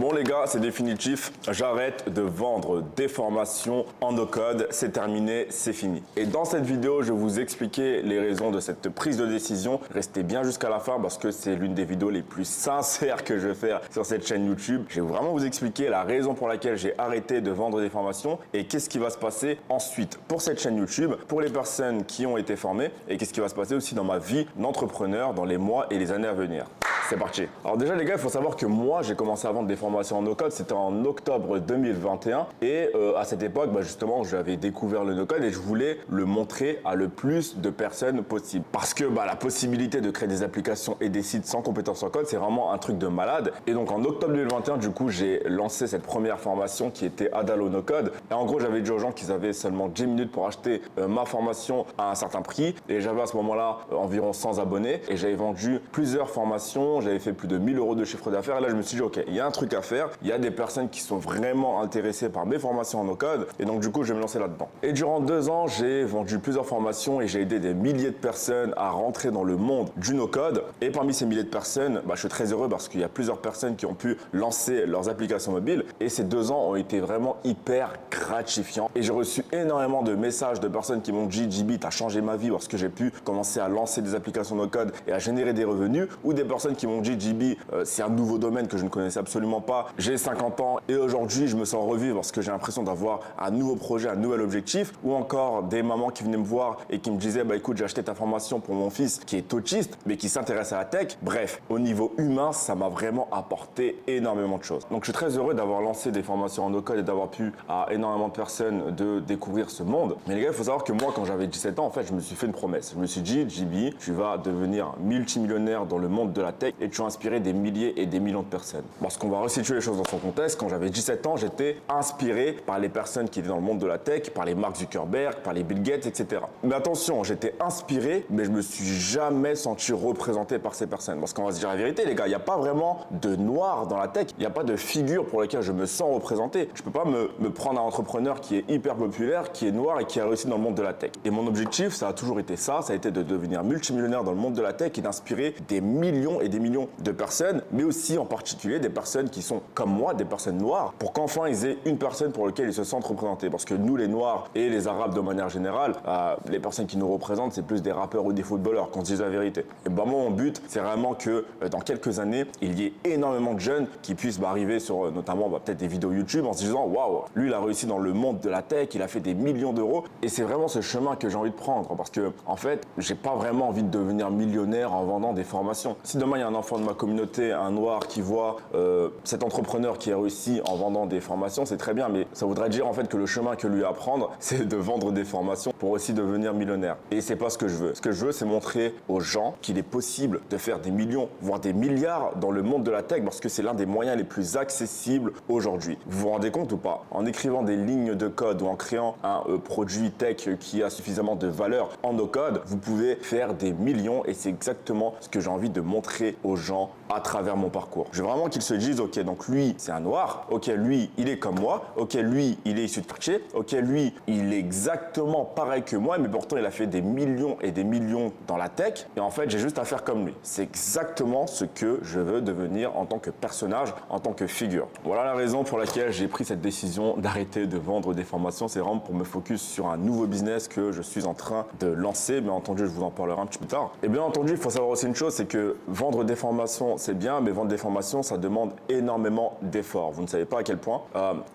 Bon les gars, c'est définitif, j'arrête de vendre des formations en no-code, c'est terminé, c'est fini. Et dans cette vidéo, je vais vous expliquer les raisons de cette prise de décision. Restez bien jusqu'à la fin parce que c'est l'une des vidéos les plus sincères que je vais faire sur cette chaîne YouTube. Je vais vraiment vous expliquer la raison pour laquelle j'ai arrêté de vendre des formations et qu'est-ce qui va se passer ensuite pour cette chaîne YouTube, pour les personnes qui ont été formées et qu'est-ce qui va se passer aussi dans ma vie d'entrepreneur dans les mois et les années à venir. C'est parti. Alors déjà les gars, il faut savoir que moi j'ai commencé à vendre des formations en no-code, c'était en octobre 2021 et à cette époque justement j'avais découvert le no-code et je voulais le montrer à le plus de personnes possible. Parce que la possibilité de créer des applications et des sites sans compétences en code, c'est vraiment un truc de malade. Et donc en octobre 2021 du coup j'ai lancé cette première formation qui était Adalo no-code. Et en gros j'avais dit aux gens qu'ils avaient seulement 10 minutes pour acheter ma formation à un certain prix et j'avais à ce moment-là environ 100 abonnés et j'avais vendu plusieurs formations. J'avais fait plus de 1000 € de chiffre d'affaires et là je me suis dit ok, il y a un truc à faire, il y a des personnes qui sont vraiment intéressées par mes formations en no-code et donc du coup je vais me lancer là-dedans. Et durant 2 ans j'ai vendu plusieurs formations et j'ai aidé des milliers de personnes à rentrer dans le monde du no-code et parmi ces milliers de personnes, je suis très heureux parce qu'il y a plusieurs personnes qui ont pu lancer leurs applications mobiles et ces 2 ans ont été vraiment hyper gratifiants et j'ai reçu énormément de messages de personnes qui m'ont dit JB t'as changé ma vie parce que j'ai pu commencer à lancer des applications no-code et à générer des revenus, ou des personnes qui m'ont dit JB c'est un nouveau domaine que je ne connaissais absolument pas, j'ai 50 ans et aujourd'hui je me sens revivre parce que j'ai l'impression d'avoir un nouveau projet, un nouvel objectif, ou encore des mamans qui venaient me voir et qui me disaient écoute j'ai acheté ta formation pour mon fils qui est autiste mais qui s'intéresse à la tech. Bref, au niveau humain ça m'a vraiment apporté énormément de choses. Donc je suis très heureux d'avoir lancé des formations en no-code et d'avoir pu à énormément de personnes de découvrir ce monde. Mais les gars, il faut savoir que moi quand j'avais 17 ans en fait je me suis fait une promesse. Je me suis dit JB tu vas devenir multimillionnaire dans le monde de la tech et tu vas inspirer des milliers et des millions de personnes. Parce qu'on va resituer les choses dans son contexte, quand j'avais 17 ans, j'étais inspiré par les personnes qui étaient dans le monde de la tech, par les Mark Zuckerberg, par les Bill Gates, etc. Mais attention, j'étais inspiré, mais je me suis jamais senti représenté par ces personnes. Parce qu'on va se dire la vérité, les gars, il n'y a pas vraiment de noir dans la tech, il n'y a pas de figure pour laquelle je me sens représenté. Je peux pas me prendre un entrepreneur qui est hyper populaire, qui est noir et qui a réussi dans le monde de la tech. Et mon objectif, ça a toujours été ça a été de devenir multimillionnaire dans le monde de la tech et d'inspirer des millions et des millions de personnes, mais aussi en particulier des personnes qui sont comme moi, des personnes noires, pour qu'enfin ils aient une personne pour laquelle ils se sentent représentés. Parce que nous, les noirs et les arabes de manière générale, les personnes qui nous représentent, c'est plus des rappeurs ou des footballeurs, qu'on se dise la vérité. Et moi, mon but, c'est vraiment que dans quelques années, il y ait énormément de jeunes qui puissent arriver sur notamment peut-être des vidéos YouTube en se disant waouh, lui il a réussi dans le monde de la tech, il a fait des millions d'euros. Et c'est vraiment ce chemin que j'ai envie de prendre parce que en fait, j'ai pas vraiment envie de devenir millionnaire en vendant des formations. Si demain il y a un enfant de ma communauté, un noir qui voit cet entrepreneur qui a réussi en vendant des formations, c'est très bien, mais ça voudrait dire en fait que le chemin que lui apprendre, c'est de vendre des formations pour aussi devenir millionnaire. Et c'est pas ce que je veux. Ce que je veux, c'est montrer aux gens qu'il est possible de faire des millions, voire des milliards dans le monde de la tech parce que c'est l'un des moyens les plus accessibles aujourd'hui. Vous vous rendez compte ou pas? En écrivant des lignes de code ou en créant un produit tech qui a suffisamment de valeur en no-code, vous pouvez faire des millions et c'est exactement ce que j'ai envie de montrer aux gens à travers mon parcours. Je veux vraiment qu'ils se disent ok, donc lui c'est un noir, ok, lui il est comme moi, ok, lui il est issu de quartier, ok, lui il est exactement pareil que moi mais pourtant il a fait des millions et des millions dans la tech et en fait j'ai juste à faire comme lui. C'est exactement ce que je veux devenir en tant que personnage, en tant que figure. Voilà la raison pour laquelle j'ai pris cette décision d'arrêter de vendre des formations. C'est vraiment pour me focus sur un nouveau business que je suis en train de lancer. Bien entendu, je vous en parlerai un petit peu plus tard. Et bien entendu, il faut savoir aussi une chose, c'est que vendre des formations, c'est bien, mais vendre des formations, ça demande énormément d'efforts. Vous ne savez pas à quel point.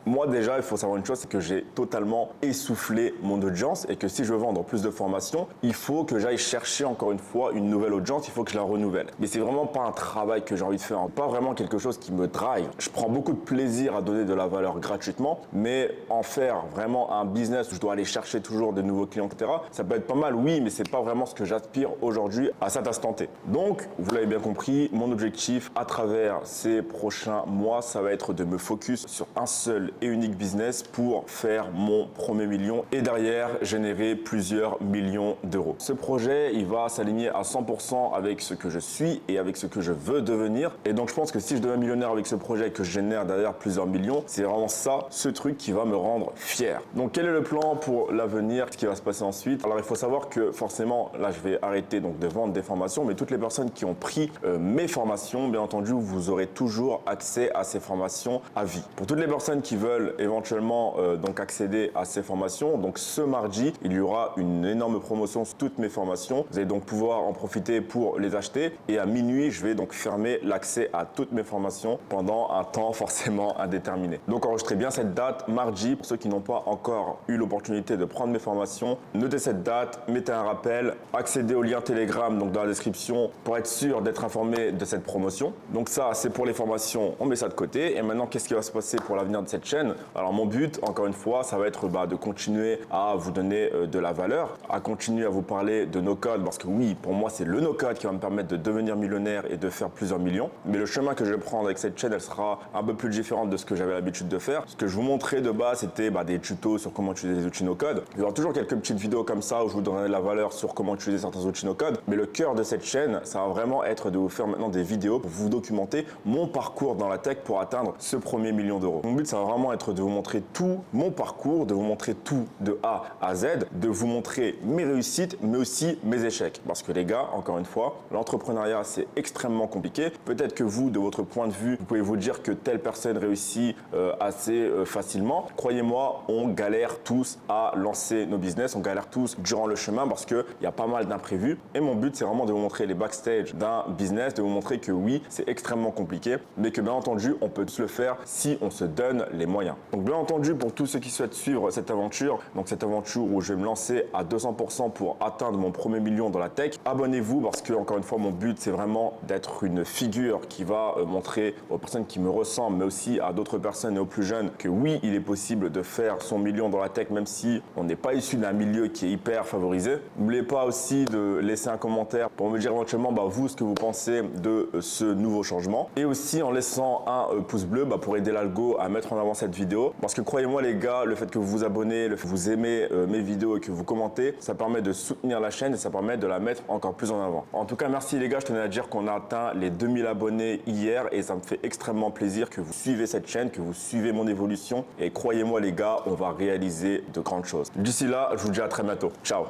Moi déjà, il faut savoir une chose, c'est que j'ai totalement essoufflé mon audience et que si je veux vendre plus de formations, il faut que j'aille chercher encore une fois une nouvelle audience, il faut que je la renouvelle. Mais c'est vraiment pas un travail que j'ai envie de faire, pas vraiment quelque chose qui me drive. Je prends beaucoup de plaisir à donner de la valeur gratuitement, mais en faire vraiment un business où je dois aller chercher toujours de nouveaux clients, etc., ça peut être pas mal, oui, mais c'est pas vraiment ce que j'aspire aujourd'hui à cet instant T. Donc, vous l'avez bien compris, mon objectif à travers ces prochains mois, ça va être de me focus sur un seul et unique business pour faire mon premier million et derrière générer plusieurs millions d'euros. Ce projet, il va s'aligner à 100% avec ce que je suis et avec ce que je veux devenir. Et donc, je pense que si je deviens millionnaire avec ce projet et que je génère derrière plusieurs millions, c'est vraiment ça, ce truc qui va me rendre fier. Donc, quel est le plan pour l'avenir? Ce qui va se passer ensuite? Alors, il faut savoir que forcément, là, je vais arrêter donc de vendre des formations, mais toutes les personnes qui ont pris mes formations, bien entendu, vous aurez toujours accès à ces formations à vie. Pour toutes les personnes qui veulent éventuellement donc accéder à ces formations, donc ce mardi, il y aura une énorme promotion sur toutes mes formations. Vous allez donc pouvoir en profiter pour les acheter. Et à minuit, je vais donc fermer l'accès à toutes mes formations pendant un temps forcément indéterminé. Donc enregistrez bien cette date, mardi. Pour ceux qui n'ont pas encore eu l'opportunité de prendre mes formations, notez cette date, mettez un rappel, accédez au lien Telegram donc dans la description pour être sûr d'être informé de cette promotion. Donc ça, c'est pour les formations, on met ça de côté. Et maintenant, qu'est-ce qui va se passer pour l'avenir de cette chaîne? Alors mon but, encore une fois, ça va être de continuer à vous donner de la valeur, à continuer à vous parler de no-code, parce que oui, pour moi, c'est le no-code qui va me permettre de devenir millionnaire et de faire plusieurs millions. Mais le chemin que je vais prendre avec cette chaîne, elle sera un peu plus différente de ce que j'avais l'habitude de faire. Ce que je vous montrais de base, c'était des tutos sur comment utiliser les outils no-code. Il y aura toujours quelques petites vidéos comme ça où je vous donnerai de la valeur sur comment utiliser certains outils no-code. Mais le cœur de cette chaîne, ça va vraiment être de vous faire maintenant des vidéos pour vous documenter mon parcours dans la tech pour atteindre ce premier million d'euros. Mon but, ça va vraiment être de vous montrer tout mon parcours, de vous montrer tout de A à Z, de vous montrer mes réussites, mais aussi mes échecs. Parce que les gars, encore une fois, l'entrepreneuriat, c'est extrêmement compliqué. Peut-être que vous, de votre point de vue, vous pouvez vous dire que telle personne réussit assez facilement. Croyez-moi, on galère tous à lancer nos business, on galère tous durant le chemin parce qu'il y a pas mal d'imprévus. Et mon but, c'est vraiment de vous montrer les backstage d'un business, de vous montrer que oui, c'est extrêmement compliqué, mais que bien entendu, on peut tous le faire si on se donne les moyens. Donc bien entendu, pour tous ceux qui souhaitent suivre cette aventure, donc cette aventure où je vais me lancer à 200% pour atteindre mon premier million dans la tech, abonnez-vous parce que, encore une fois, mon but, c'est vraiment d'être une figure qui va montrer aux personnes qui me ressemblent, mais aussi à d'autres personnes et aux plus jeunes que oui, il est possible de faire son million dans la tech, même si on n'est pas issu d'un milieu qui est hyper favorisé. N'oubliez pas aussi de laisser un commentaire pour me dire éventuellement vous ce que vous pensez de ce nouveau changement, et aussi en laissant un pouce bleu pour aider l'algo à mettre en avant cette vidéo, parce que croyez-moi les gars, le fait que vous vous abonnez, le fait que vous aimez mes vidéos et que vous commentez, ça permet de soutenir la chaîne et ça permet de la mettre encore plus en avant. En tout cas, merci les gars, je tenais à dire qu'on a atteint les 2000 abonnés hier et ça me fait extrêmement plaisir que vous suivez cette chaîne, que vous suivez mon évolution, et croyez-moi les gars, on va réaliser de grandes choses. D'ici là, je vous dis à très bientôt. Ciao.